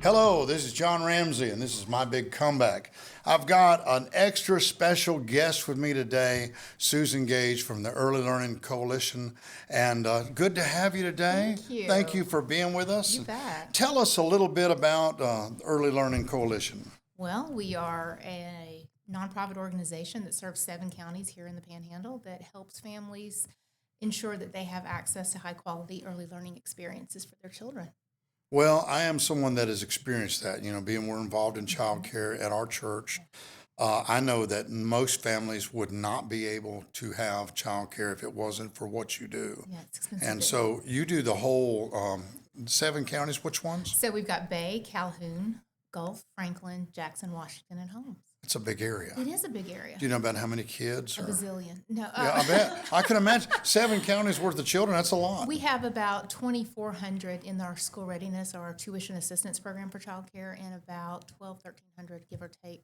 Hello, this is John Ramsey, and this is my big comeback. I've got an extra special guest with me today, Suzan Gage from the Early Learning Coalition, and good to have you today. Thank you. Thank you for being with us. You bet. Tell us a little bit about the Early Learning Coalition. Well, we are a nonprofit organization that serves 7 counties here in the Panhandle that helps families ensure that they have access to high-quality early learning experiences for their children. Well, I am someone that has experienced that, being we're involved in childcare at our church. I know that most families would not be able to have childcare if it wasn't for what you do. Yeah, it's expensive. And so you do the whole 7 counties. Which ones? So we've got Bay, Calhoun, Gulf, Franklin, Jackson, Washington, and Holmes. It's a big area. It is a big area. Do you know about how many kids? A bazillion. No. Yeah, I bet. I can imagine 7 counties worth of children. That's a lot. We have about 2,400 in our school readiness, our tuition assistance program for childcare, and about 1,300, give or take,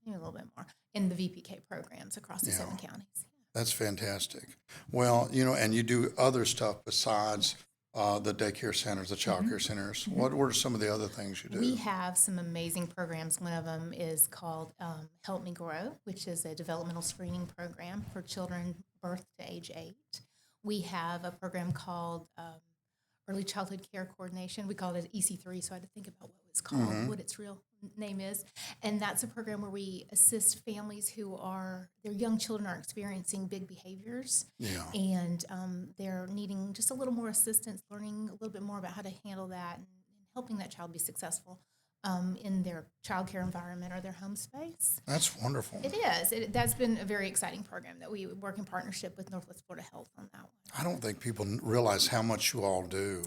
maybe a little bit more, in the VPK programs across the 7 counties. That's fantastic. Well, and you do other stuff besides the daycare centers, the child care centers. What are some of the other things you do? We have some amazing programs. One of them is called Help Me Grow, which is a developmental screening program for children birth to age 8. We have a program called Early Childhood Care Coordination. We call it EC3, so I had to think about what it's called, what its real name is. And that's a program where we assist families who their young children are experiencing big behaviors. Yeah. And they're needing just a little more assistance, learning a little bit more about how to handle that and helping that child be successful in their childcare environment or their home space. That's wonderful. It is. That's been a very exciting program that we work in partnership with Northwest Florida Health on that one. I don't think people realize how much you all do.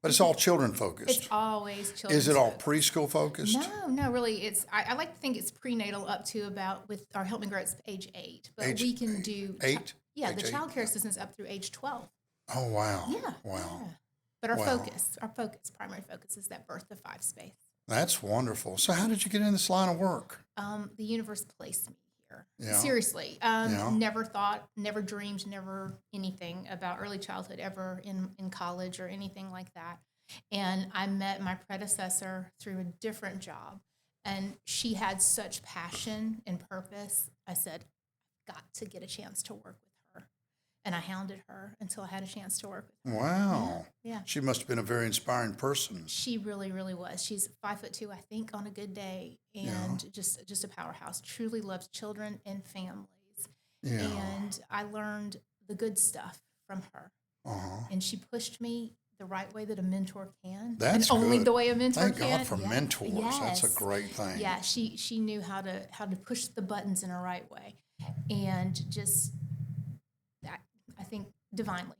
But it's all children focused. It's always children. Is it all preschool focused? No, really. I like to think it's prenatal up to about, with our Help Me Grow, it's age 8. But we can do 8? Yeah, age the 8? child care assistance up through age 12. Oh, wow. Yeah. Wow. Yeah. But our primary focus is that birth to 5 space. That's wonderful. So how did you get in this line of work? The universe placed me here. Yeah. Seriously. Never thought, never dreamed, never anything about early childhood ever in college or anything like that. And I met my predecessor through a different job. And she had such passion and purpose. I said, got to get a chance to work with her. And I hounded her until I had a chance to work with her. Wow. Yeah. She must have been a very inspiring person. She really, really was. She's 5'2", I think, on a good day, and just a powerhouse. Truly loves children and families. Yeah. And I learned the good stuff from her. And she pushed me the right way that a mentor can. That's and only good. the way a mentor Thank can. God for mentors. Yes. That's a great thing. Yeah, she knew how to push the buttons in a right way, and just I think divinely.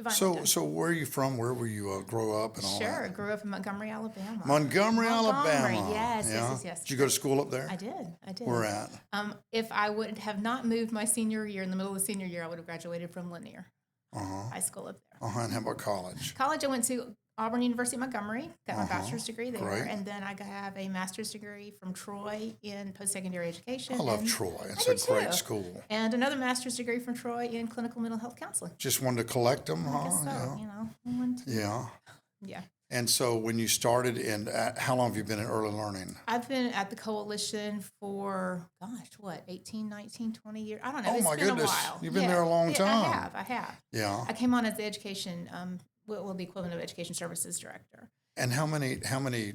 So where are you from? Where were you grow up and all that? Sure, I grew up in Montgomery, Alabama. Montgomery, Alabama. Yes. Did you go to school up there? I did. Where at? If I would have not moved my senior year, in the middle of the senior year, I would have graduated from Lanier High School up there. And how about college? College, I went to Auburn University Montgomery, got my bachelor's degree there, Great. and then I have a master's degree from Troy in post-secondary education. I love Troy. It's a great school. And another master's degree from Troy in clinical mental health counseling. Just wanted to collect them, I huh? guess so, Yeah. Yeah. And so when you started, how long have you been in early learning? I've been at the coalition for, 18, 19, 20 years. I don't know. Oh, It's my been goodness. a while. You've been there a long time. I have. Yeah. I came on as the education, the equivalent of education services director. And how many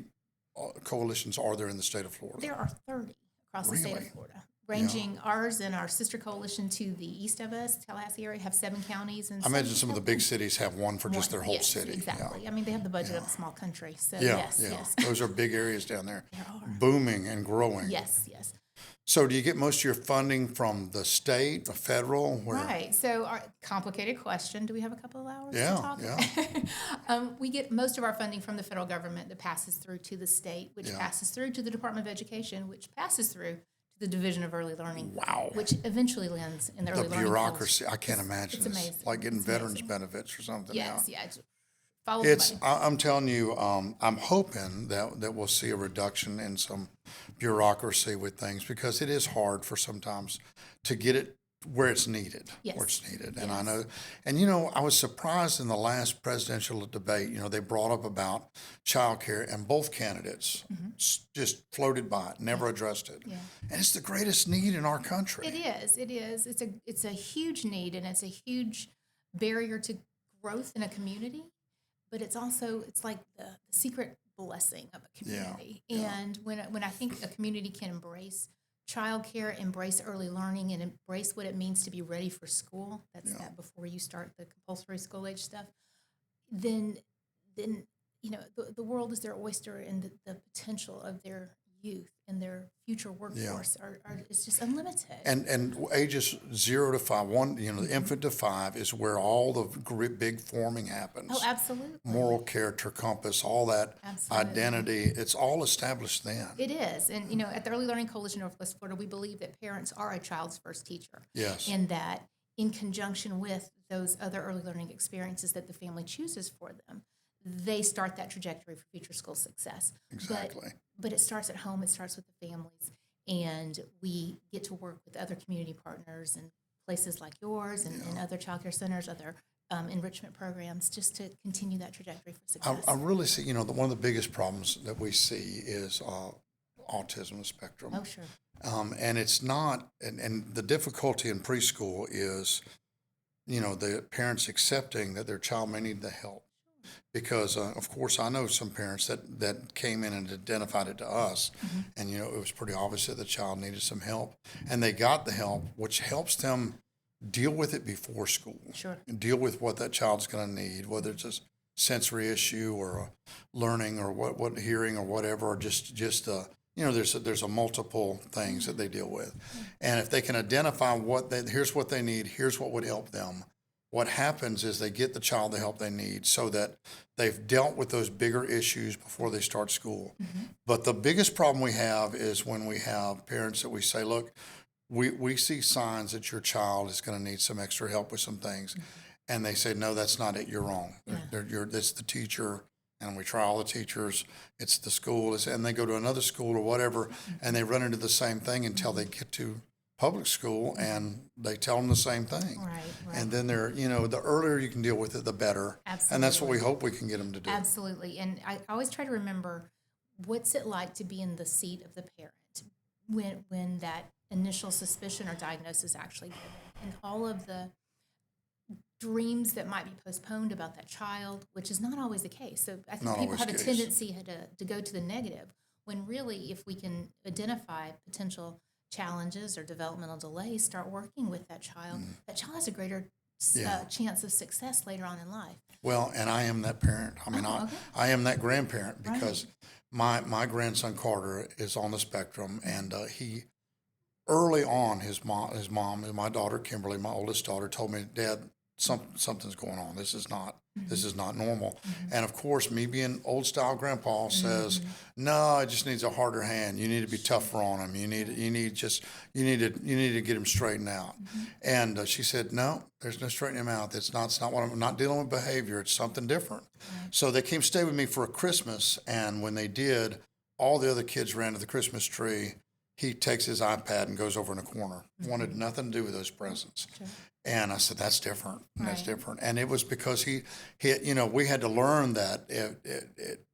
coalitions are there in the state of Florida? There are 30 across the state of Florida, ranging ours and our sister coalition to the east of us, Tallahassee area, have 7 counties. And I imagine some of the big cities have one for just their whole city. Exactly. Yeah. I mean, they have the budget of a small country. So Yes. yes. Those are big areas down there. There are. Booming and growing. Yes. So do you get most of your funding from the state, the federal? Where? Right. So, our complicated question. Do we have a couple of hours Yeah, to talk? yeah. We get most of our funding from the federal government that passes through to the state, which passes through to the Department of Education, which passes through to the Division of Early Learning. Wow. Which eventually lands in the early learning. The bureaucracy, I can't imagine. It's amazing. Like getting It's veterans amazing. benefits or something. Yes, yeah. Follow the money. I'm telling you, I'm hoping that we'll see a reduction in some bureaucracy with things, because it is hard for sometimes to get it where it's needed, Yes. where it's needed. And I Yes. know, and I was surprised in the last presidential debate, they brought up about childcare and both candidates just floated by it, never addressed it. Yeah. And it's the greatest need in our country. It is. It is. It's a huge need, and it's a huge barrier to growth in a community. But it's like the secret blessing of a community. Yeah. And when I think a community can embrace childcare, embrace early learning, and embrace what it means to be ready for school, that's that before you start the compulsory school age stuff, then the world is their oyster, and the potential of their youth and their future workforce is just unlimited. And ages 0 to 5, the infant to 5 is where all the big forming happens. Oh, absolutely. Moral character, compass, all that identity, it's all established then. It is. And, at the Early Learning Coalition Northwest Florida, we believe that parents are a child's first teacher. Yes. And that in conjunction with those other early learning experiences that the family chooses for them, they start that trajectory for future school success. Exactly. But it starts at home. It starts with the families. And we get to work with other community partners and places like yours and other child care centers, other enrichment programs, just to continue that trajectory for success. I really see, one of the biggest problems that we see is autism spectrum. Oh, sure. And it's not, and the difficulty in preschool is, the parents accepting that their child may need the help. Because, of course, I know some parents that came in and identified it to us, and, it was pretty obvious that the child needed some help. And they got the help, which helps them deal with it before school. Sure. And deal with what that child's going to need, whether it's a sensory issue or a learning or what hearing or whatever, or just there's a multiple things that they deal with. And if they can identify here's what they need, here's what would help them, what happens is they get the child the help they need so that they've dealt with those bigger issues before they start school. But the biggest problem we have is when we have parents that we say, look, we see signs that your child is going to need some extra help with some things. And they say, no, that's not it. You're wrong. It's the teacher. And we try all the teachers. It's the school. And they go to another school or whatever, and they run into the same thing until they get to public school and they tell them the same thing. Right. And then the earlier you can deal with it, the better. Absolutely. And that's what we hope we can get them to do. Absolutely. And I always try to remember, what's it like to be in the seat of the parent when that initial suspicion or diagnosis is actually given, and all of the dreams that might be postponed about that child, which is not always the case. So I think people have a tendency to go to the negative, when really, if we can identify potential challenges or developmental delays, start working with that child has a greater chance of success later on in life. Well, and I am that parent. I mean, okay. I am that grandparent because my grandson Carter is on the spectrum, and he early on his mom, my daughter Kimberly, my oldest daughter, told me, Dad, something's going on. This is not normal. And of course, me being old style grandpa says, no, it just needs a harder hand. You need to be tougher on him. You need to get him straightened out. And she said, no, there's no straightening him out. It's not what I'm not dealing with behavior. It's something different. So they came stay with me for a Christmas. And when they did, all the other kids ran to the Christmas tree. He takes his iPad and goes over in a corner. Wanted nothing to do with those presents. Sure. And I said, that's different. That's different. And it was because he we had to learn that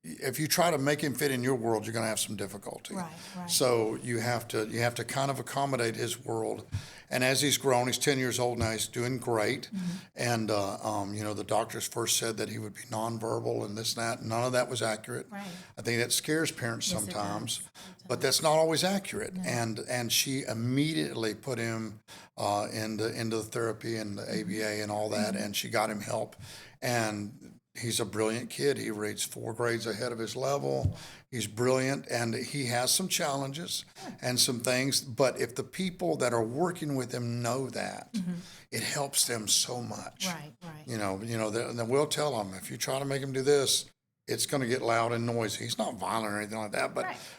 if you try to make him fit in your world, you're going to have some difficulty. Right. So you have to kind of accommodate his world. And as he's grown, he's 10 years old now. He's doing great. And, the doctors first said that he would be nonverbal and this and that. None of that was accurate. Right. I think that scares parents sometimes, but that's not always accurate. No. And she immediately put him into the therapy and the ABA and all that, and she got him help. And he's a brilliant kid. He reads 4 grades ahead of his level. He's brilliant, and he has some challenges and some things. But if the people that are working with him know that, it helps them so much. Right. Then we'll tell them, if you try to make him do this, it's going to get loud and noisy. He's not violent or anything like that,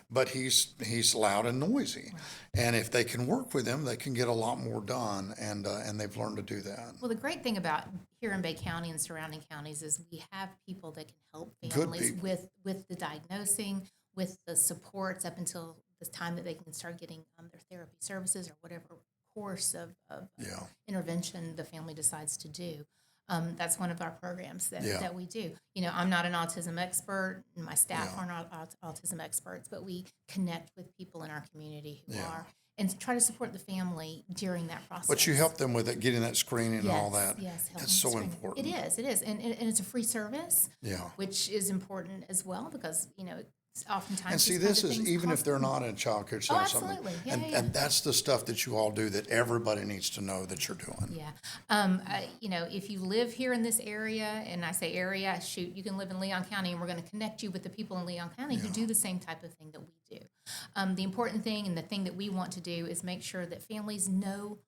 but he's loud and noisy. Right. And if they can work with him, they can get a lot more done, and they've learned to do that. Well, the great thing about here in Bay County and surrounding counties is we have people that can help families with the diagnosing, with the supports up until the time that they can start getting their therapy services or whatever course of Yeah. intervention the family decides to do. That's one of our programs Yeah. that we do. I'm not an autism expert, and my staff Yeah. aren't autism experts, but we connect with people in our community who Yeah. are, and try to support the family during that process. But you help them with it, getting that screening and all that. Yes, help That's them so screen. important. It is, and it's a free service, Yeah. which is important as well because it's oftentimes. And see, these kinds this of is things even if cost they're money. not in child care Oh, center or something. absolutely. Yeah, and, yeah, yeah. and that's the stuff that you all do that everybody needs to know that you're doing. Yeah. If you live here in this area, and I say area, shoot, you can live in Leon County, and we're going to connect you with the people in Leon County who do the same type of thing that we do. The important thing and the thing that we want to do is make sure that families know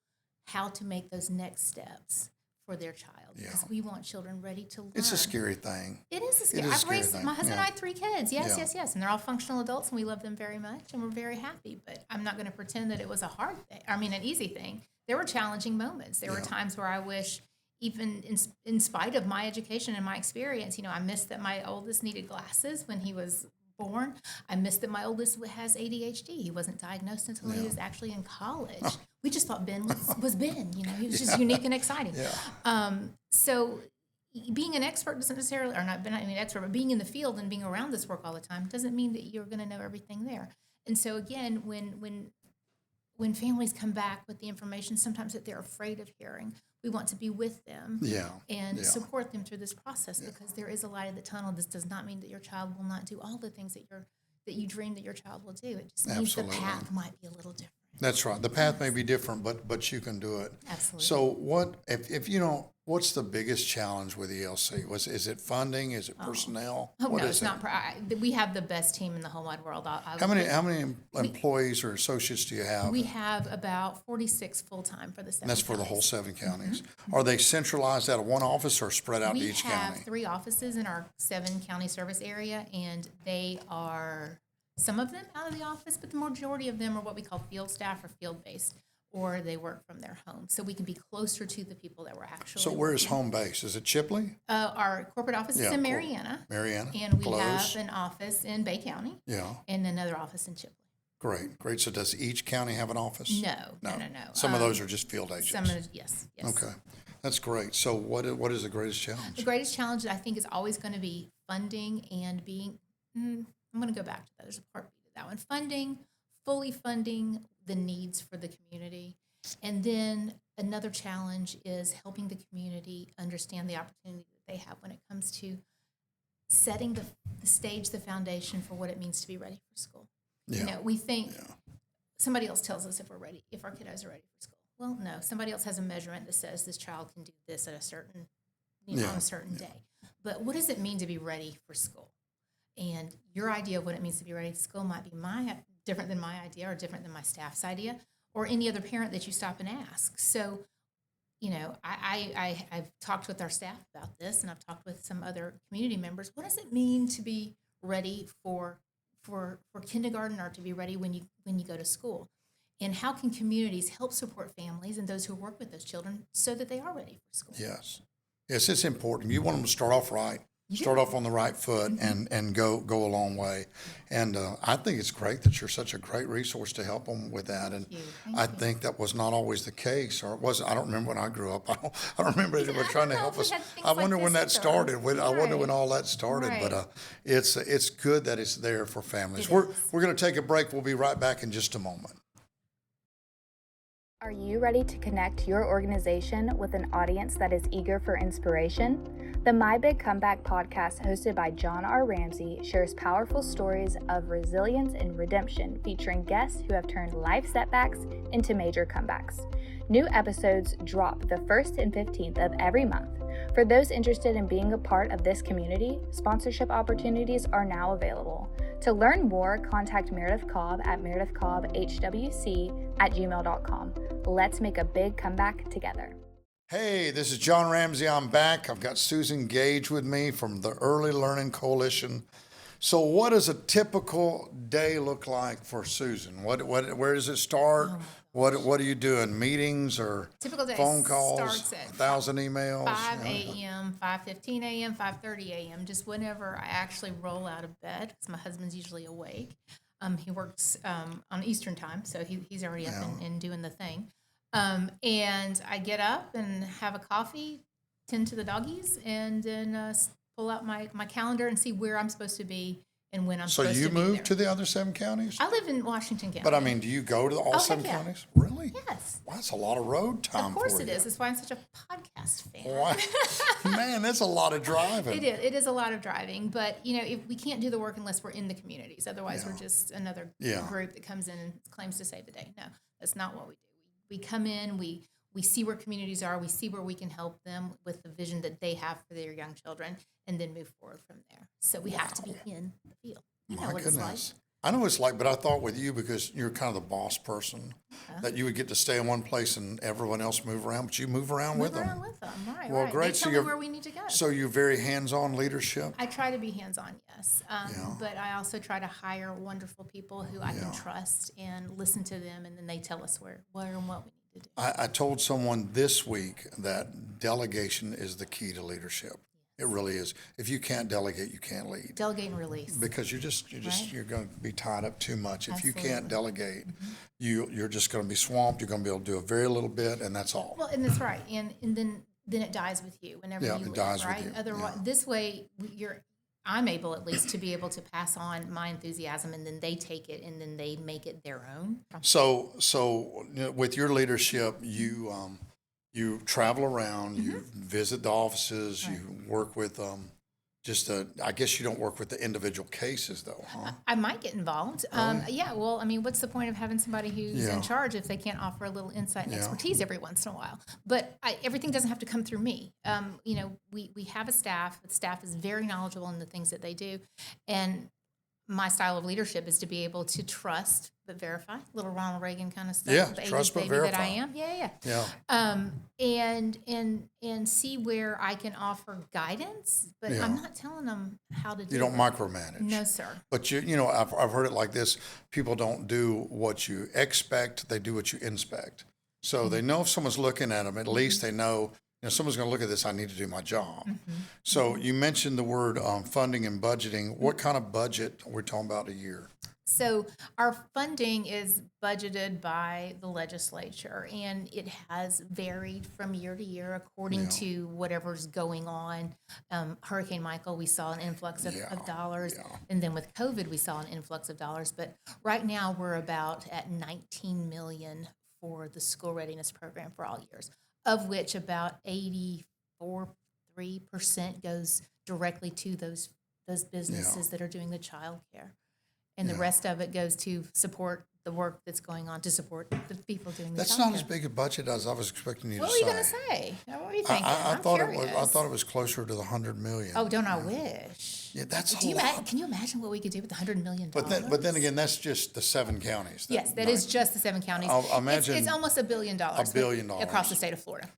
how to make those next steps for their child. Because we want children ready to learn. It's a scary thing. It is a scary. It is a I've scary raised thing. my husband and I had 3 kids. Yes, Yeah. yes, and they're all functional adults, and we love them very much, and we're very happy. But I'm not going to pretend that it was a hard thing. I mean, an easy thing. There were challenging moments. There were times where I wish, even in spite of my education and my experience, I missed that my oldest needed glasses when he was born. I missed that my oldest has ADHD. He wasn't diagnosed until he was actually in college. We just thought Ben was Ben. He was just unique and exciting. So being an expert doesn't necessarily, or not being an expert, but being in the field and being around this work all the time doesn't mean that you're going to know everything there. And so again, when families come back with the information sometimes that they're afraid of hearing, we want to be with them and support them through this process because there is a light at the tunnel. This does not mean that your child will not do all the things that you dream that your child will do. It just means the path might be a little different. That's right. The path may be different, but you can do it. Absolutely. So what if what's the biggest challenge with ELC? Is it funding? Is it personnel? Oh, What no, is it's it? not. We have the best team in the whole wide world. How many employees or associates do you have? We have about 46 full-time for the 7 And that's for the whole counties. 7 counties. Are they centralized out of one office or spread out to We each have county? 3 offices in our 7 county service area, and they are, some of them out of the office, but the majority of them are what we call field staff or field-based, or they work from their home. So we can be closer to the people that we're actually So where is working. home base? Is it Chipley? Our corporate office is in Mariana, Mariana? and we Close? have an office in Bay County Yeah, and another office in Chipley. great. So does each county have an office? No. Some of those are just field agents. Some of yes. Okay, that's great. So what is the greatest challenge? The greatest challenge that I think is always going to be funding and being, I'm going to go back to that. There's a part B to that one. Funding, fully funding the needs for the community. And then another challenge is helping the community understand the opportunity that they have when it comes to setting the stage, the foundation for what it means to be ready for school. Yeah. We think somebody else tells us if we're ready, if our kiddos are ready for school. Well, no, somebody else has a measurement that says this child can do this at a certain, on a certain day. But what does it mean to be ready for school? And your idea of what it means to be ready for school might be different than my idea or different than my staff's idea or any other parent that you stop and ask. So, I've talked with our staff about this, and I've talked with some other community members. What does it mean to be ready for kindergarten or to be ready when you go to school? And how can communities help support families and those who work with those children so that they are ready for school? Yes, it's important. You want them to start off right. Start off on the right foot and go a long way. And I think it's great that you're such a great resource to help them with that. And I think that was not always the case, or it wasn't. I don't remember when I grew up. I don't remember anyone trying to help us. I wonder when that started. I wonder when all that started. Right. But it's good that it's there for families. We're going to take a break. We'll be right back in just a moment. Are you ready to connect your organization with an audience that is eager for inspiration? The My Big Comeback podcast, hosted by John R. Ramsey, shares powerful stories of resilience and redemption featuring guests who have turned life setbacks into major comebacks. New episodes drop the 1st and 15th of every month. For those interested in being a part of this community, sponsorship opportunities are now available. To learn more, contact Meredith Cobb at meredithcobbhwc@gmail.com. Let's make a big comeback together. Hey, this is John Ramsey. I'm back. I've got Suzan Gage with me from the Early Learning Coalition. So what does a typical day look like for Suzan? Where does it start? What are you doing? Meetings or Typical day phone calls? starts at 1,000 emails? 5 a.m., 5:15 a.m., 5:30 a.m., just whenever I actually roll out of bed, because my husband's usually awake. He works on Eastern time, so he's already up and doing the thing. And I get up and have a coffee, tend to the doggies, and then pull out my calendar and see where I'm supposed to be and when I'm So supposed you to be moved there. to the other 7 counties? I live in Washington County. But I mean, do you go to all Oh, 7 heck yeah. counties? Really? Yes. Wow, that's a lot of road time Of course for it you. is. That's why I'm such a podcast fan. Wow. Man, that's a lot of driving. It is. It is a lot of driving, but if we can't do the work unless we're in the communities. Otherwise, Yeah. we're just another Yeah. group that comes in and claims to save the day. No, that's not what we do. We come in, we see where communities are, we see where we can help them with the vision that they have for their young children, and then move forward from there. So we have to be in the field. You know My what goodness. it's like. I know what it's like, but I thought with you, because you're kind of the boss person, that you would get to stay in one place and everyone else move around, but you move around with Move them. around with them, right? Well, right. great. They So tell me you're- where we need to go. So you're very hands-on leadership? I try to be hands-on, yes. Yeah. But I also try to hire wonderful people who I can trust and listen to them, and then they tell us where and what we need to do. I told someone this week that delegation is the key to leadership. It really is. If you can't delegate, you can't lead. Delegate and release. Because Right. you're going to be tied up too much. If you Absolutely. can't delegate, you're just going to be swamped. You're going to be able to do a very little bit, and that's all. Well, and that's right. And then it dies with you whenever Yeah, you it leave, dies with right? you, Otherwise, yeah. this way I'm able at least to be able to pass on my enthusiasm, and then they take it and then they make it their own. So with your leadership, you travel around, you visit the offices, you work with I guess you don't work with the individual cases though, huh? I might get involved. Yeah, well, I mean, what's the point of having somebody who's Yeah. in charge if they can't offer a little insight and Yeah. expertise every once in a while? But everything doesn't have to come through me. We have a staff. The staff is very knowledgeable in the things that they do. And my style of leadership is to be able to trust but verify, little Ronald Reagan kind of stuff. Yeah, the 80s trust but baby that I verify. am. Yeah. Yeah. And see where I can offer guidance, but Yeah. I'm not telling them how to do You don't it. micromanage. No, sir. But I've heard it like this. People don't do what you expect, they do what you inspect. So they know if someone's looking at them, at least they know, someone's going to look at this, I need to do my job. So you mentioned the word funding and budgeting. What kind of budget are we talking about a year? So our funding is budgeted by the legislature, and it has varied from year to year according to whatever's going on. Hurricane Michael, we saw an influx of dollars, and then with COVID, we saw an influx of dollars. But right now, we're about at $19 million for the school readiness program for all years, of which about 84.3% goes directly to those businesses that are doing the child care. And the rest of it goes to support the work that's going on to support the people doing the That's child not care. as big a budget as I was expecting you What to were you say. going to say? What were you thinking? I I'm thought curious. I thought it was closer to the 100 million. Oh, don't I wish? Yeah, that's Do a you lot. can you imagine what we could do with $100 million? But then again, that's just the 7 counties. Yes, that is just the 7 counties. I'll imagine it's almost $1 billion. $1 billion across the state of Florida.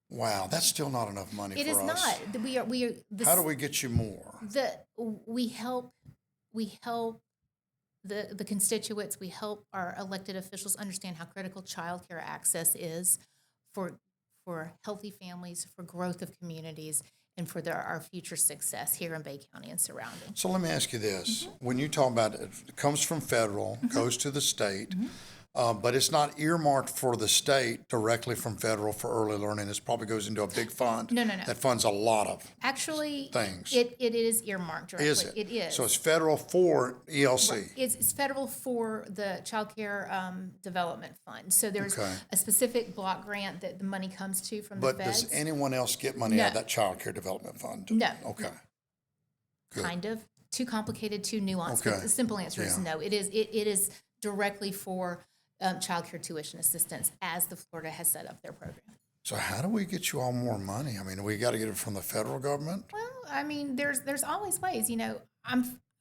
Wow, that's still not enough money It for is us. not. We are. How do we get you more? We help the constituents. We help our elected officials understand how critical childcare access is for healthy families, for growth of communities, and for our future success here in Bay County and surrounding. So let me ask you this. When you talk about it comes from federal, goes to the state, but it's not earmarked for the state directly from federal for early learning. This probably goes into a big fund No. that funds a lot of Actually, things. it is earmarked directly. Is it? It is. So it's federal for ELC. It's federal for the Child Care Development Fund. So there's Okay. a specific block grant that the money comes to from But the feds. does anyone else get money out of that child care development fund? No. Okay. Good. Kind of. Too complicated, too nuanced. Okay. But the simple answer is Yeah. no. It is directly for child care tuition assistance as the Florida has set up their program. So how do we get you all more money? I mean, we got to get it from the federal government? Well, I mean, there's always ways.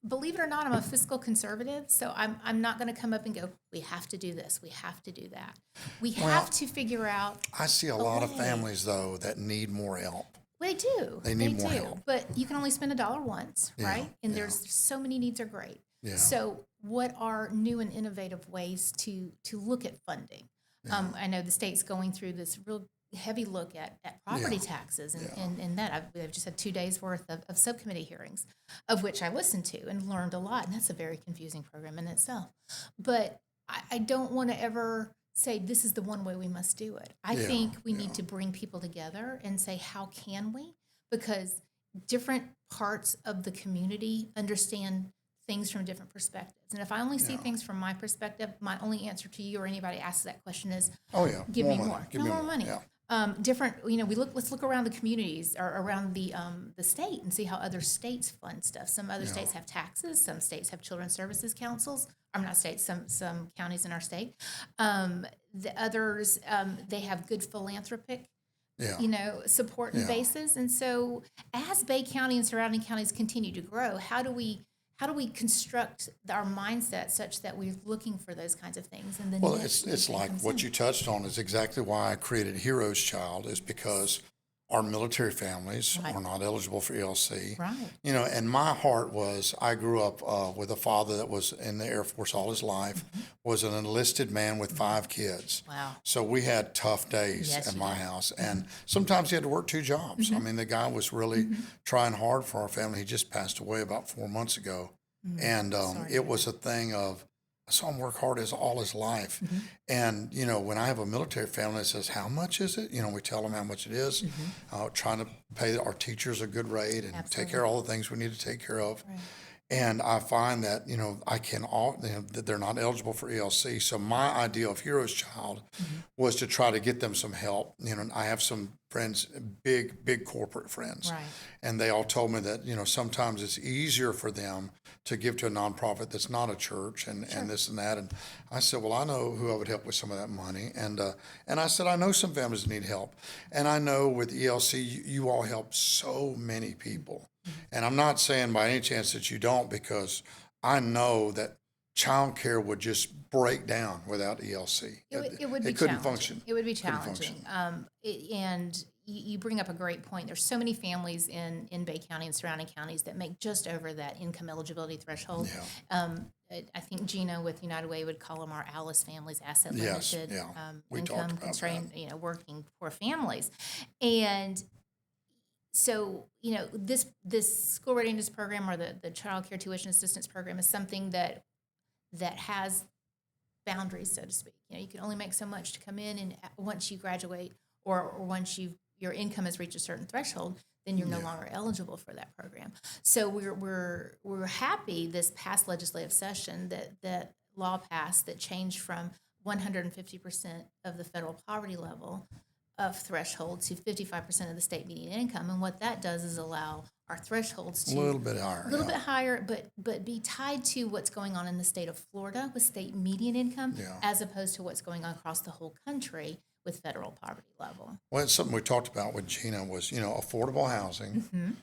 Believe it or not, I'm a fiscal conservative, so I'm not going to come up and go, we have to do this, we have to do that. We have to figure out. I see a lot of way. families, though, that need more help. They do. They need more do. help. But you can only spend $1 once, Yeah, right? And yeah. there's so many needs are great. Yeah. So what are new and innovative ways to look at funding? I know the state's going through this real heavy look at property taxes and that. I've just had 2 days worth of subcommittee hearings, of which I listened to and learned a lot. And that's a very confusing program in itself. But I don't want to ever say this is the one way we must do it. I Yeah, think we need to bring people together and say, how can we? Because different parts of the community understand things from different perspectives. And if I only see things from my perspective, my only answer to you or anybody asks that question is, Oh, yeah. give me money. more. Give No me more money. Yeah. Different, let's look around the communities or around the state and see how other states fund stuff. Some other states have taxes. Some states have children's services councils. I'm not states. Some counties in our state. The others, they have good philanthropic, Yeah. support and bases. And so, as Bay County and surrounding counties continue to grow, how do we construct our mindset such that we're looking for those kinds of things? And then Well, it's like what you. you touched on is exactly why I created Heroes Child, is because our military families Right. are not eligible for ELC. Right. And my heart was, I grew up with a father that was in the Air Force all his life, was an enlisted man with 5 kids. Wow. So we had tough days Yes, in you my did. house. And sometimes he had to work 2 jobs. I mean, the guy was really trying hard for our family. He just passed away about 4 months ago. And it was a thing of, I saw him work hard all his life. And, when I have a military family that says, how much is it? We tell them how much it is, trying to pay our teachers a good rate and take care of all the things we need to take care of. Right. And I find that, that they're not eligible for ELC. So my idea of Heroes Child was to try to get them some help. I have some friends, big corporate friends. Right. And they all told me that, sometimes it's easier for them to give to a nonprofit that's not a church and this and that. And I said, well, I know who I would help with some of that money. And I said, I know some families need help. And I know with ELC, you all help so many people. And I'm not saying by any chance that you don't, because I know that childcare would just break down without ELC. It would be It couldn't challenging. function. It would be Couldn't challenging. function. And you bring up a great point. There's so many families in Bay County and surrounding counties that make just over that income eligibility threshold. I think Gina with United Way would call them our Alice families, asset Yes, limited, we talked income about constrained, working poor families. And so, this school readiness program or the child care tuition assistance program is something that has boundaries, so to speak. You can only make so much to come in, and once you graduate or once your income has reached a certain threshold, then you're no longer eligible for that program. So we're happy this past legislative session that law passed that changed from 150% of the federal poverty level of threshold to 55% of the state median income. And what that does is allow our thresholds to A little bit higher. a little bit higher, but be tied to what's going on in the state of Florida with state median income, as opposed to what's going on across the whole country with federal poverty level. Well, it's something we talked about with Gina was, affordable housing,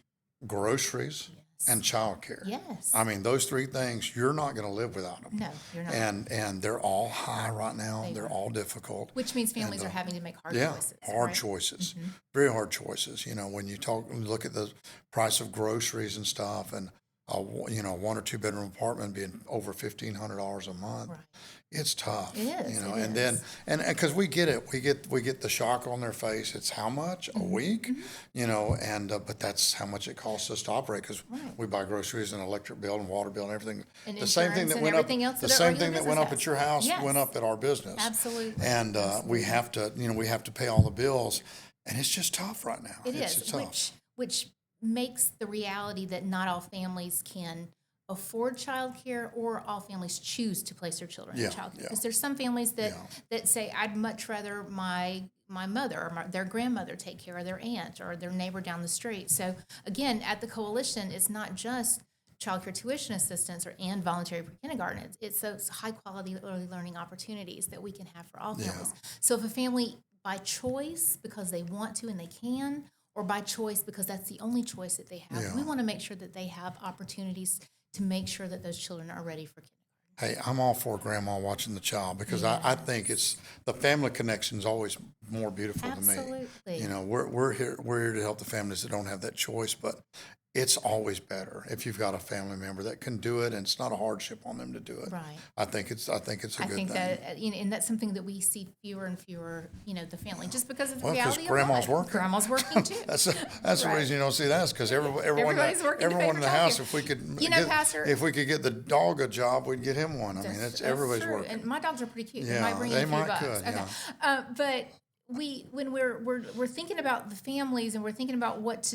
groceries, and childcare. Yes. I mean, those 3 things, you're not going to live without them. No, you're not. And they're all high right now. They're all difficult. Which means families are having to make hard choices. Hard right? choices, very hard choices. When you look at the price of groceries and stuff, and a 1 or 2 bedroom apartment being over $1,500 a month, Right. it's tough. It is. And it then is. and because we get it, we get the shock on their face. It's how much a week, but that's how much it costs us to operate, because we buy groceries and electric bill and water bill and everything. And the same thing insurance that and went up. everything else The that a same regular thing that went up business at your has. house Yes. went up at our business. Absolutely. And we have to pay all the bills, and it's just tough right now. It's It's tough. which makes the reality that not all families can afford childcare, or all families choose to place their children in childcare. Because there's some families that say, I'd much rather my mother or their grandmother take care of their aunt or their neighbor down the street. So again, at the coalition, it's not just childcare tuition assistance and voluntary pre-kindergarten. It's those high quality early learning opportunities that we can have for all families. So if a family by choice, because they want to and they can, or by choice because that's the only choice that they have, we want to make sure that they have opportunities to make sure that those children are ready for kindergarten. Hey, I'm all for grandma watching the child, because I think it's the family connection is always more beautiful to me. Absolutely. We're here to help the families that don't have that choice, but it's always better if you've got a family member that can do it, and it's not a hardship on them to do it. Right. I think it's a good thing. I think that, and that's something that we see fewer and fewer, the family, just because of the Well, 'cause reality of grandma's life. working. Grandma's working too. That's the Right. reason you don't see that, is because everyone Everybody's working to pay in for the house, childcare. if we could Pastor, if we could get the dog a job, we'd get him one. I mean, that's everybody's true. working. And my dogs are pretty cute. Yeah, They might bring they in a few might bucks. could, Okay. But when we're thinking about the families, and we're thinking about what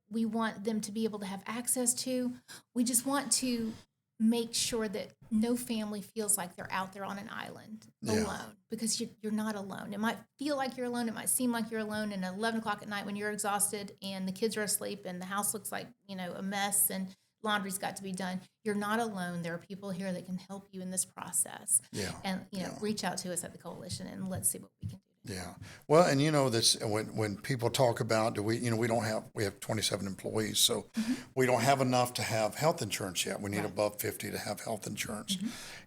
we want them to be able to have access to, we just want to make sure that no family feels like they're out there on an island alone, because you're not alone. It might feel like you're alone. It might seem like you're alone, and at 11 o'clock at night when you're exhausted and the kids are asleep and the house looks like, a mess and laundry's got to be done. You're not alone. There are people here that can help you in this process. Yeah. And, reach out to us at the coalition and let's see what we can do. Yeah. Well, and this, when people talk about, we have 27 employees, so we don't have enough to have health insurance yet. We need above 50 to have health insurance.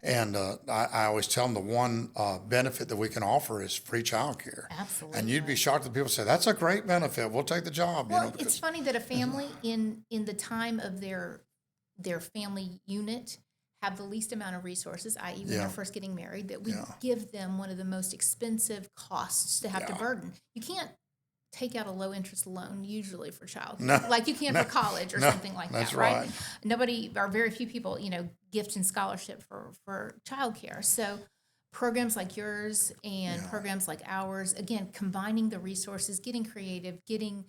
And I always tell them the one benefit that we can offer is free childcare. Absolutely. And you'd be shocked that people say, that's a great benefit. We'll take the job. Well, it's funny that a family in the time of their family unit have the least amount of resources, i.e. when they're first getting married, that we give them one of the most expensive costs to have to burden. You can't take out a low interest loan usually for childcare, like you can for college or something like that, right? Nobody, or very few people, gift and scholarship for childcare. So programs like yours and programs like ours, again, combining the resources, getting creative, getting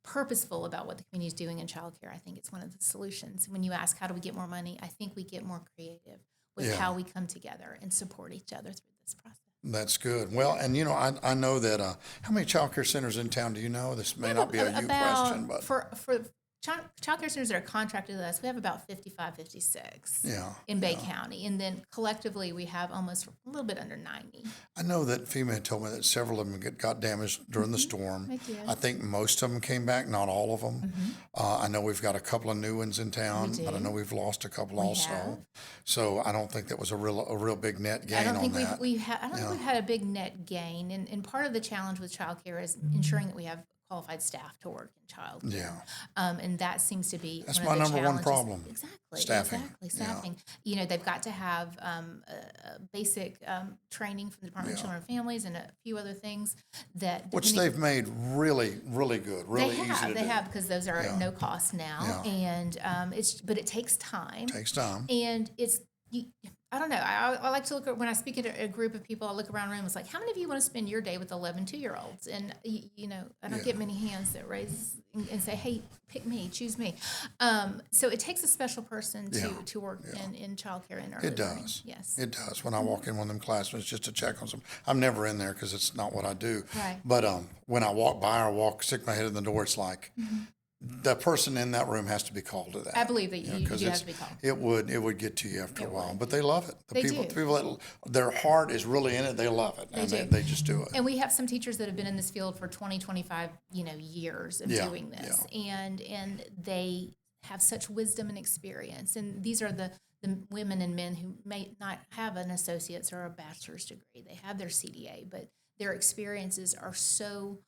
purposeful about what the community is doing in childcare. I think it's one of the solutions. When you ask, how do we get more money? I think we get more creative with how we come together and support each other through this process. That's good. Well, and I know that, how many child care centers in town do you know? This may not be a you question, but for child care centers that are contracted with us, we have about 55, 56 in Bay County. And then collectively, we have almost a little bit under 90. I know that FEMA had told me that several of them got damaged during the storm. They did. I think most of them came back, not all of them. I know we've got a couple of new ones in town, but I know we've lost a couple also. Have. So I don't think that was a real big net gain on that. I don't think we've had a big net gain. And part of the challenge with childcare is ensuring that we have qualified staff to work in childcare. Yeah. And that seems to be That's one of my the number one challenges. problem. Exactly. Staffing. Staffing. They've got to have basic training from the Department of Children and Families and a few other things Which they've made really, really good, really easy to do. They have, because those are at no cost now. And but it takes time. Takes time. And I don't know. I like to look at, when I speak at a group of people, I look around the room, it's like, how many of you want to spend your day with 11 2-year-olds? And, I don't get many hands that raise and say, hey, pick me, choose me. So it takes a special person to work in childcare and early It learning. does. Yes. It does. When I walk in one of them classrooms just to check on some, I'm never in there because it's not what I do. Right. But when I walk by or stick my head in the door, it's like, the person in that room has to be called to that. I believe that you do have to be called. It would get to you after a while, but they love it. They people do. that their heart is really in it, they love it, they just do it. And we have some teachers that have been in this field for 20, 25, years of doing this, and they have such wisdom and experience. And these are the women and men who may not have an associate's or a bachelor's degree. They have their CDA, but their experiences are so,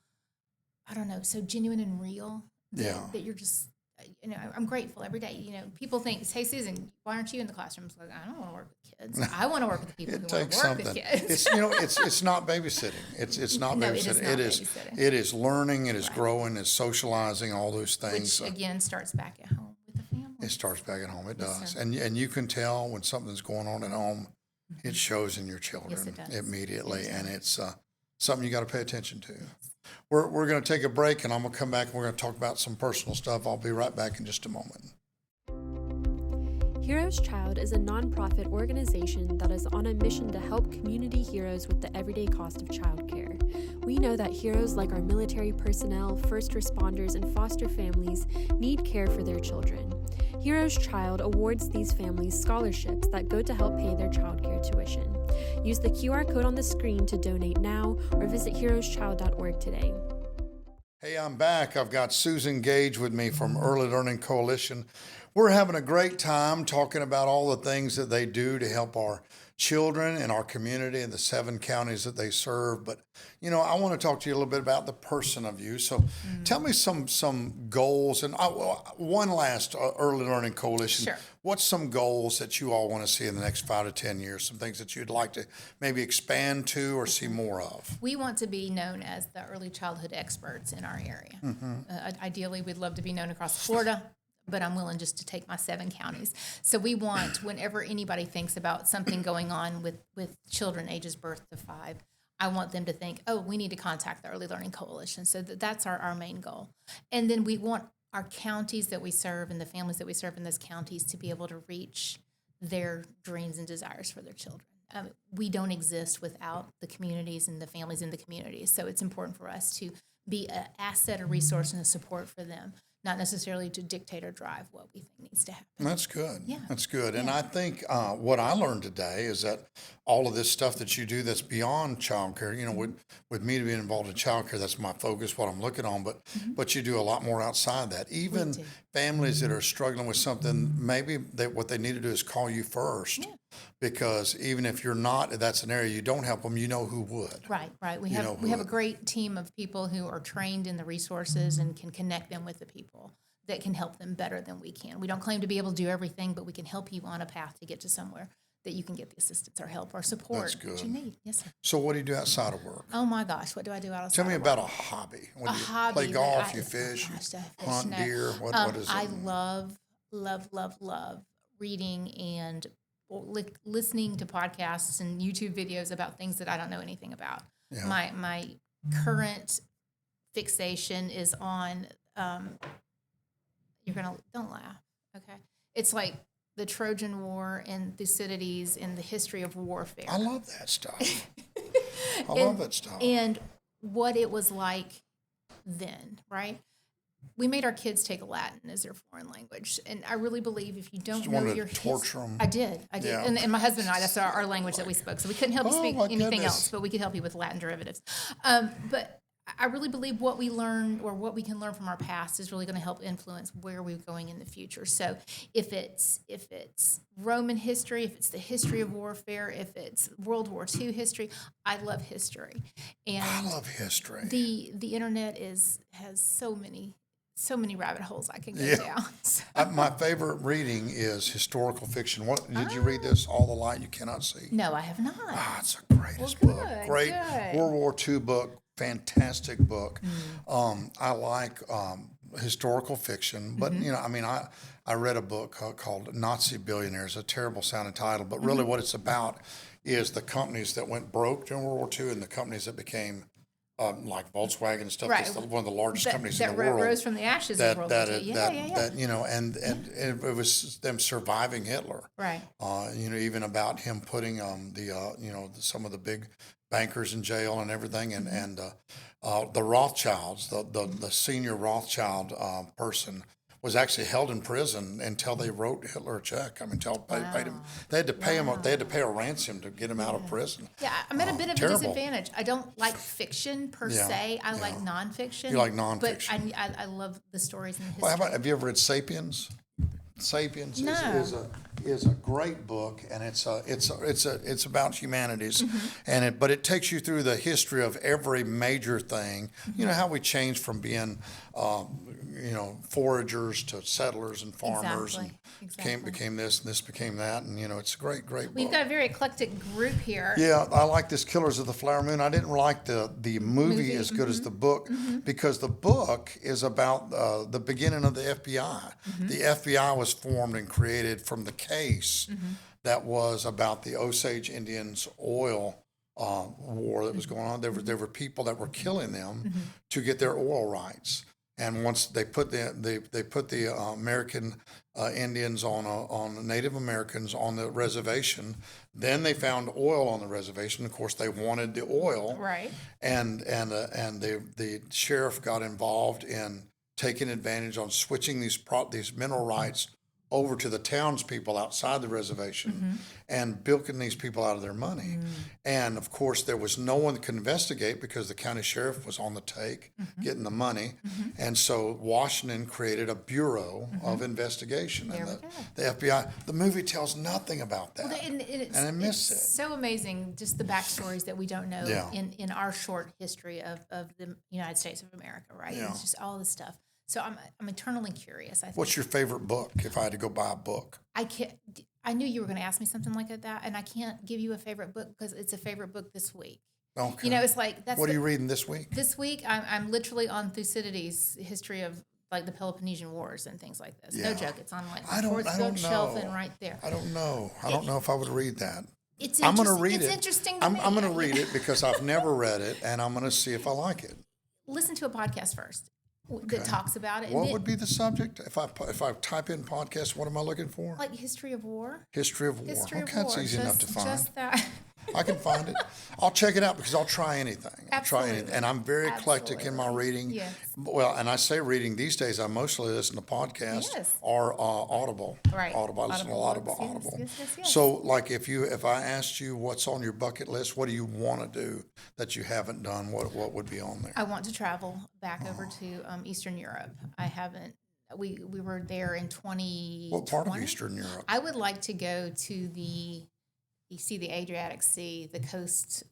so genuine and real. That you're just, I'm grateful every day. People think, hey, Susan, why aren't you in the classroom? It's like, I don't want to work with kids. I want to work with the people who want to work with kids. It's not babysitting. It's not babysitting. It is learning. It is growing. It's socializing. All those things. Which again starts back at home with the family. It starts back at home. It Yes, does, sir. and you can tell when something's going on at home. It shows in your children Yes, it does. immediately, and it's something you got to pay attention to. We're going to take a break, and I'm going to come back and we're going to talk about some personal stuff. I'll be right back in just a moment. Heroes Child is a nonprofit organization that is on a mission to help community heroes with the everyday cost of childcare. We know that heroes like our military personnel, first responders, and foster families need care for their children. Heroes Child awards these families scholarships that go to help pay their childcare tuition. Use the QR code on the screen to donate now or visit heroeschild.org today. Hey, I'm back. I've got Suzan Gage with me from Early Learning Coalition. We're having a great time talking about all the things that they do to help our children in our community and the 7 counties that they serve. But, I want to talk to you a little bit about the person of you. So tell me some goals. And one last Early Learning Coalition. Sure. What's some goals that you all want to see in the next 5 to 10 years? Some things that you'd like to maybe expand to or see more of? We want to be known as the early childhood experts in our area. Ideally, we'd love to be known across Florida, but I'm willing just to take my 7 counties. So we want, whenever anybody thinks about something going on with children ages birth to 5, I want them to think, oh, we need to contact the Early Learning Coalition. So that's our main goal. And then we want our counties that we serve and the families that we serve in those counties to be able to reach their dreams and desires for their children. We don't exist without the communities and the families in the communities. So it's important for us to be an asset, a resource, and a support for them, not necessarily to dictate or drive what we think needs to happen. That's good. Yeah. That's good. And I think what I learned today is that all of this stuff that you do that's beyond childcare, with me being involved in childcare, that's my focus, what I'm looking on. But you do a lot more outside that. Even families that are struggling with something, maybe what they need to do is call you first. Yeah. Because even if you're not, that's an area you don't help them, you know who would. Right. We have a great team of people who are trained in the resources and can connect them with the people that can help them better than we can. We don't claim to be able to do everything, but we can help you on a path to get to somewhere that you can get the assistance or help or support that you need. Yes, sir. So what do you do outside of work? Oh, my gosh. What do I do outside Tell me of about work? a hobby. A hobby. Play golf, you fish, hunt deer. What is it? I love reading and listening to podcasts and YouTube videos about things that I don't know anything about. Yeah. My current fixation is on, don't laugh, okay? It's like the Trojan War and Thucydides and the history of warfare. I love that stuff. love that stuff. And what it was like then, right? We made our kids take Latin as their foreign language, and I really believe if you don't know your torture them. I did, yeah. and my husband and I, that's our language that we spoke, so we couldn't help you speak anything else, but we could help you with Latin derivatives. But I really believe what we learned or what we can learn from our past is really going to help influence where we're going in the future. So if it's Roman history, if it's the history of warfare, if it's World War II history, I love history. And I love history. The internet has so many rabbit holes I can go down. So. My favorite reading is historical fiction. What did you read this? All the Light You Cannot See? No, I have not. It's the greatest book. Great World War II book. Fantastic book. I like historical fiction, but I read a book called Nazi Billionaires, a terrible sounding title, but really what it's about is the companies that went broke during World War II and the companies that became like Volkswagen and stuff. That's one of the largest companies in the world. That rose from the ashes of World War II. And it was them surviving Hitler. Right. Even about him putting some of the big bankers in jail and everything, and the Rothschilds, the senior Rothschild person was actually held in prison until they wrote Hitler a check. I mean, paid him. They had to pay him. They had to pay a ransom to get him out of prison. Yeah, I'm at a bit of a disadvantage. I don't like fiction per se. I like nonfiction. You like nonfiction, but I love the stories and the history. Well, have you ever read *Sapiens*? *Sapiens* is a great book, and it's about humanities, but it takes you through the history of every major thing. You know how we changed from being foragers to settlers and farmers, and became this and this became that, and it's a great book. We've got a very eclectic group here. Yeah, I like this Killers of the Flower Moon. I didn't like the movie as good as the book, because the book is about the beginning of the FBI. The FBI was formed and created from the case that was about the Osage Indians oil war that was going on. There were people that were killing them to get their oil rights. And once they put the American Indians on Native Americans on the reservation, then they found oil on the reservation. Of course, they wanted the oil, right? And the sheriff got involved in taking advantage on switching these mineral rights over to the townspeople outside the reservation and bilking these people out of their money. And of course, there was no one that could investigate because the county sheriff was on the take getting the money. And so Washington created a bureau of investigation. There And we go. the FBI, the movie tells nothing about that. Well, and I miss it's it. so amazing, just the backstories that we don't know Yeah. in our short history of the United States of America, right? Yeah. It's just all this stuff. So I'm eternally curious. I think What's your favorite book if I had to go buy a book? I knew you were going to ask me something like that, and I can't give you a favorite book because it's a favorite book this week. Okay. You know, it's like that's What are you reading this week? This week, I'm literally on Thucydides' history of like the Peloponnesian Wars and things like this. Yeah. No joke, it's on like I the don't fourth know. bookshelf and right there. I don't know. I don't know if I would read that. It's I'm going to interesting- read it's it. interesting to I'm me. going to read it because I've never read it, and I'm going to see if I like it. Listen to a podcast first that talks about it. and What then- would be the subject? If I type in podcast, what am I looking for? like history of war? History of war. History Okay, of that's war. easy enough to find. Just that. I can find it. I'll check it out because I'll try anything. I'll try anything. Absolutely. And I'm very eclectic in my Absolutely. reading. Yes. Well, and I say reading these days, I mostly listen to podcasts Yes. or Audible. Right. Audible. I listen to a lot of Audible books. Audible. Yes. So, like, if I asked you what's on your bucket list, what do you want to do that you haven't done? What would be on there? I want to travel back over to Eastern Europe. I haven't. We were there in 2020. What part of Eastern Europe? I would like to go to the Adriatic Sea, the coast,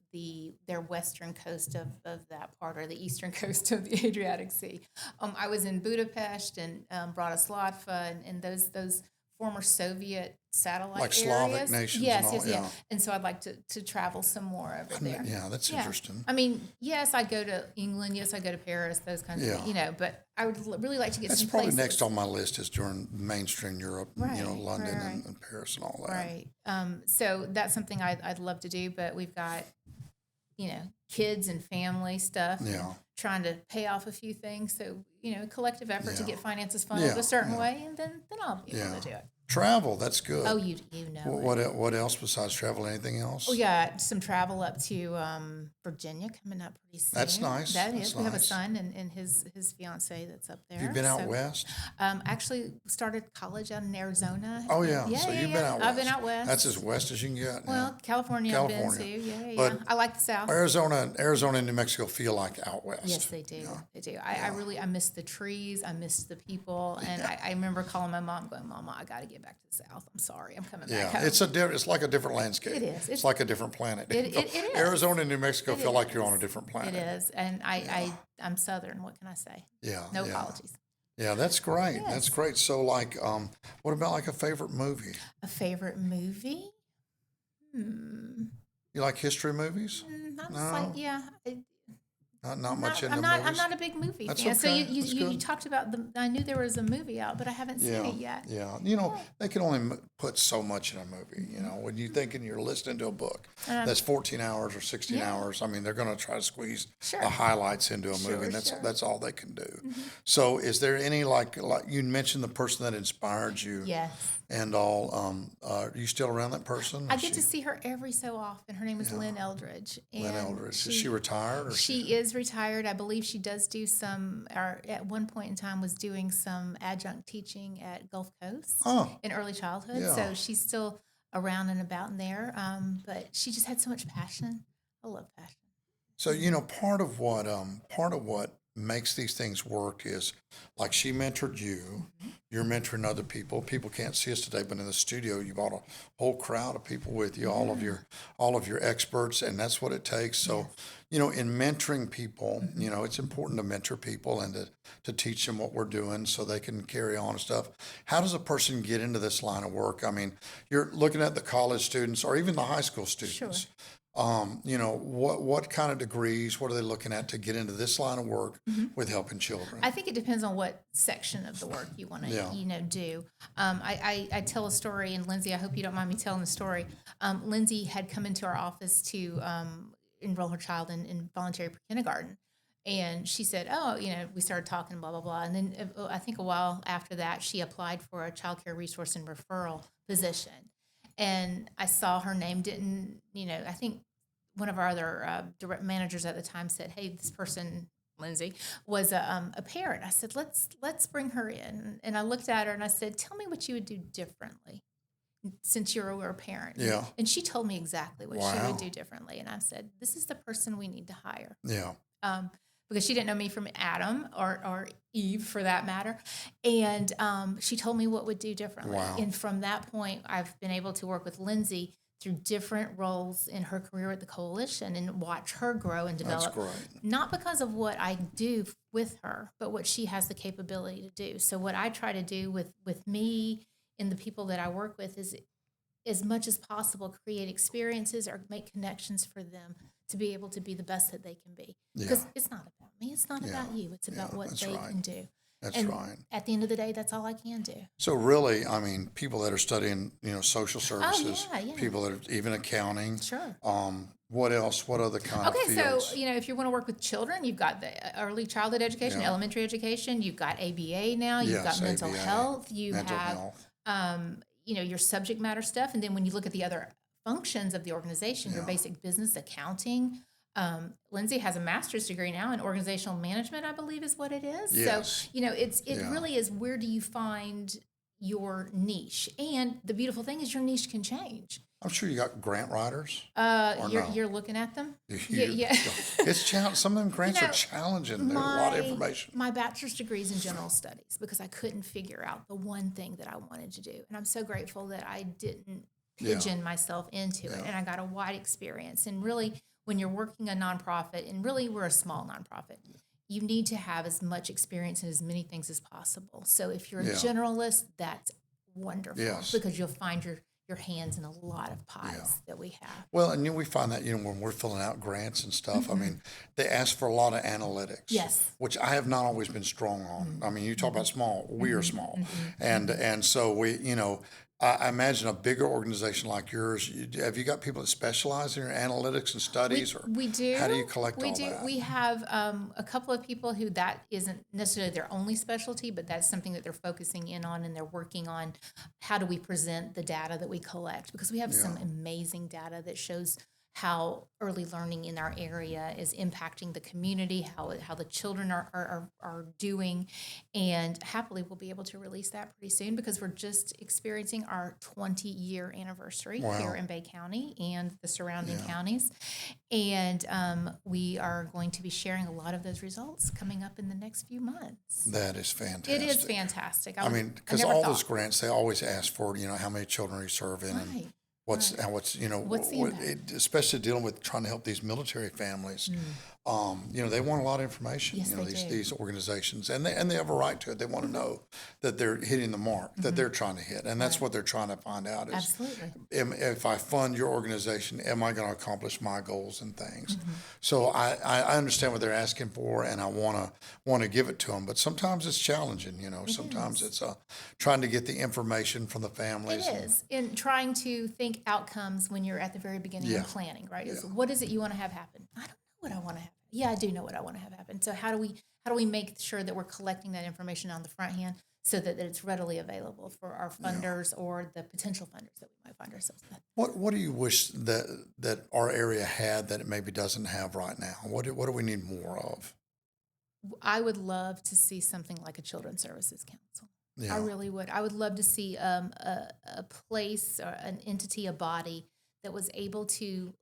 their western coast of that part, or the eastern coast of the Adriatic Sea. I was in Budapest and Bratislava and those former Soviet satellite Like areas. Slavic nations Yes, and all, yes, yeah. And so I'd like to travel some more over there. Yeah, that's interesting. I mean, yes, I go to England. Yes, I go to Paris. Those kinds Yeah. of, but I would really like to get That's some probably places. next on my list is during mainstream Europe, Right, London right. and Paris and all that. Right. So that's something I'd love to do, but we've got, kids and family stuff. and Yeah. Trying to pay off a few things. So, collective effort to Yeah. get finances funneled Yeah, a certain yeah. way, and then I'll be Yeah. able to do it. Travel, that's good. Oh, you know it. What else besides travel? Anything else? We got some travel up to Virginia coming up pretty soon. That's nice. That That's is. We have a nice. son and his fiance that's up there. Have you been out So, west? Actually started college out in Arizona. Oh yeah. Yeah, So yeah, you've yeah. been out west. I've been out west. That's as west as you can get. Well, California I've been to. California. Yeah. But I like the South. Arizona and New Mexico feel like out west. Yes, they do. They do. I miss the trees. I miss the people. And I remember calling my mom, going, "Mama, I got to get back to the South. I'm sorry. I'm coming back home." It's like a different landscape. It is. It's like a different planet. It is. Arizona and New Mexico It feel like you're is. on a different planet. It is. And I'm Southern. What can I say? Yeah. No yeah. apologies. Yeah, that's great. Yes. That's great. So, like, what about like a favorite movie? A favorite movie? You like history movies? I'm No. just like, yeah. Not much into I'm movies. not a big movie That's fan. So okay. you That's you good. talked about I knew there was a movie out, but I haven't seen it yet. Yeah. They can only put so much in a movie. When you're thinking you're listening to a book that's 14 hours or 16 yeah. hours, I mean, they're going to try to squeeze Sure. the highlights into a movie, Sure, and that's sure. that's all they can do. So, is there any like you mentioned the person that inspired you Yes. and all? Are you still around that person? I get to see her every so often. Her name is Lynn Eldridge. Lynn and Eldridge. Is she retired? Or She is retired. I believe she does do some, or at one point in time was doing some adjunct teaching at Gulf Coast Oh. in early childhood. Yeah. So she's still around and about in there. But she just had so much passion. I love passion. So part of what makes these things work is like she mentored you, you're mentoring other people. People can't see us today, but in the studio you brought a whole crowd of people with you, all of your experts, and that's what it takes. So, in mentoring people, it's important to mentor people and to teach them what we're doing so they can carry on and stuff. How does a person get into this line of work? I mean, you're looking at the college students or even the high school students. What kind of degrees, what are they looking at to get into this line of work with helping children? I think it depends on what section of the work you want to, Yeah. do. I tell a story, and Lindsay, I hope you don't mind me telling the story. Lindsay had come into our office to enroll her child in voluntary kindergarten. And she said, we started talking, blah, blah, blah. And then I think a while after that, she applied for a childcare resource and referral position. And I saw her name I think one of our other direct managers at the time said, "Hey, this person Lindsay, was a parent. I said, let's bring her in. And I looked at her and I said, tell me what you would do differently since you're a parent. Yeah. And she told me exactly what she Wow. would do differently. And I said, this is the person we need to hire. Yeah. Because she didn't know me from Adam or Eve for that matter. And she told me what would do differently. Wow. And from that point, I've been able to work with Lindsay through different roles in her career at the coalition and watch her grow and develop. That's great. Not because of what I do with her, but what she has the capability to do. So what I try to do with me and the people that I work with is, as much as possible, create experiences or make connections for them to be able to be the best that they can be. Because it's not about me. It's not about you. It's about what they can do. That's and right. At the end of the day, that's all I can do. So really, I mean, people that are studying, social services, yeah. people that are even accounting. Sure. What else? What other kind of Okay, fields? so, if you want to work with children, you've got the early childhood education, Yeah. elementary education, you've got ABA now, you've Yes, got mental ABA, health, you mental have, health. your subject matter stuff. And then when you look at the other functions of the organization, your Yeah. basic business accounting. Lindsay has a master's degree now in organizational management, I believe is what it is. Yes. So, it really is, where do you find your niche? And the beautiful thing is your niche can change. I'm sure you got grant writers. You're looking at them. Yeah. It's challenging. Some of them grants are challenging. There's a lot of information. My bachelor's degree is in general studies because I couldn't figure out the one thing that I wanted to do. And I'm so grateful that I didn't pigeon myself into it. And I got a wide experience. And really, when you're working a nonprofit, and really we're a small nonprofit, you need to have as much experience in as many things as possible. So if you're a generalist, that's wonderful because you'll find your hands in a lot of pies that we have. Well, and we find that, when we're filling out grants and stuff, I mean, they ask for a lot of analytics. Yes. Which I have not always been strong on. I mean, you talk about small, we are small. And so we, I imagine a bigger organization like yours, have you got people that specialize in your analytics and studies? We do. How do you collect all that? We have a couple of people who that isn't necessarily their only specialty, but that's something that they're focusing in on, and they're working on how do we present the data that we collect, because we have some amazing data that shows how early learning in our area is impacting the community, how the children are doing, and happily we'll be able to release that pretty soon because we're just experiencing our 20-year anniversary here in Bay County and the surrounding counties, and we are going to be sharing a lot of those results coming up in the next few months. That is fantastic. It is fantastic. I mean, because all those grants, they always ask for, how many children are you serving and what's the impact? Especially dealing with trying to help these military families. They want a lot of information. Yes, these organizations, and they have a right to it. They want to know that they're hitting the mark that they're trying to hit, and that's what they're trying to find out. Is Absolutely. If I fund your organization, am I going to accomplish my goals and things? So I understand what they're asking for, and I want to give it to them. But sometimes it's challenging. Sometimes it's trying to get the information from the families. It is, and trying to think outcomes when you're at the very beginning of planning, right? Is what is it you want to have happen? I don't know what I want to have. Yeah, I do know what I want to have happen. So how do we make sure that we're collecting that information on the front hand so that it's readily available for our funders or the potential funders that we might find ourselves with? What do you wish that our area had that it maybe doesn't have right now? What do we need more of? I would love to see something like a Children's Services Council. Yeah. I really would. I would love to see a place or an entity, a body that was able to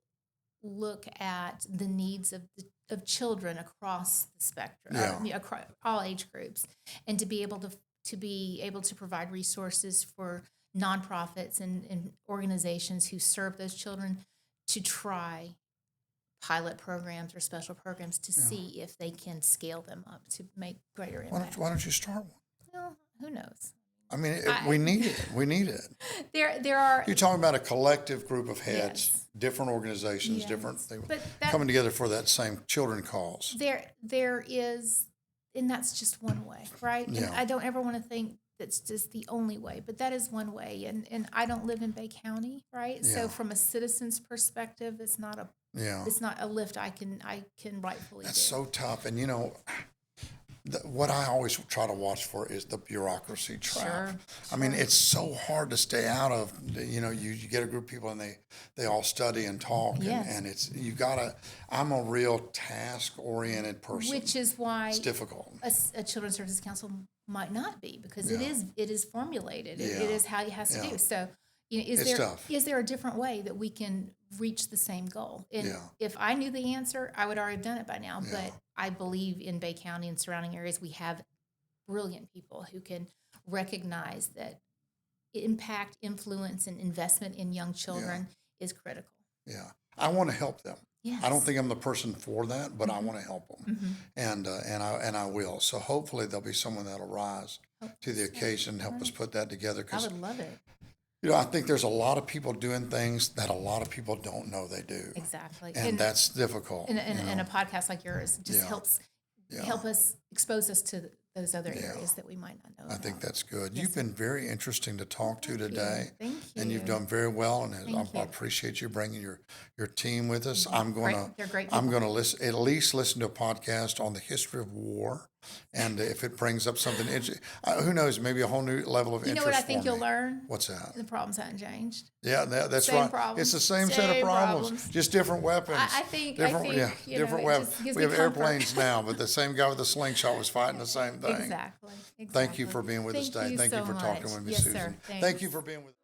look at the needs of children across the spectrum, across all age groups, and to be able to provide resources for nonprofits and organizations who serve those children to try pilot programs or special programs to see if they can scale them up to make greater impact. Why don't you start one? Well, who knows? I mean, we need it. We need it. There are. You're talking about a collective group of heads, Yes. different organizations, different things, But coming together for that same children cause. There is, and that's just one way, right? And Yeah. I don't ever want to think that's just the only way, but that is one way. And I don't live in Bay County, right? Yeah. So from a citizen's perspective, it's not a lift I can rightfully That's do. so tough. And what I always try to watch for is the bureaucracy trap. Sure, I mean, it's so hard to stay out of. You get a group of people and they all study and talk, Yes. and it's you gotta. I'm a real task oriented person. Which is why It's difficult. a children's services council might not be, because Yeah. it is formulated. Yeah. It is how it has to Yeah. do. So, It's tough. is there a different way that we can reach the same goal? And Yeah. if I knew the answer, I would already have done it by now. Yeah. But I believe in Bay County and surrounding areas, we have brilliant people who can recognize that impact, influence, and investment in young children is critical. Yeah, I want to help them. Yes. I don't think I'm the person for that, but I want to help them, and I will. So hopefully there'll be someone that'll rise to the occasion and help us put that together. I Because would love it. I think there's a lot of people doing things that a lot of people don't know they do, Exactly. and that's difficult. And a podcast like yours just Yeah. helps Yeah. help us expose us to those other Yeah. areas that we might not know I about. think that's good. You've been very interesting to talk to today, Thank you. and you've done very well. And Thank I you. appreciate you bringing your team with us. I'm going They're great to I'm people. going to at least listen to a podcast on the history of war, and if it brings up something interesting, who knows? Maybe a whole new level of You know interest. what I think for you'll me. learn? What's that? The problems haven't changed. Yeah, that's Same right. problems. It's the same set of Same problems, problems. just different weapons. I think, different it weapons. just gives We me have comfort. airplanes now, but the same guy with the slingshot was fighting the same thing. Exactly. Thank you for being with us Thank today. you Thank you so for talking much. with me, Yes, Susan. sir. Thank Thanks. you for being with us.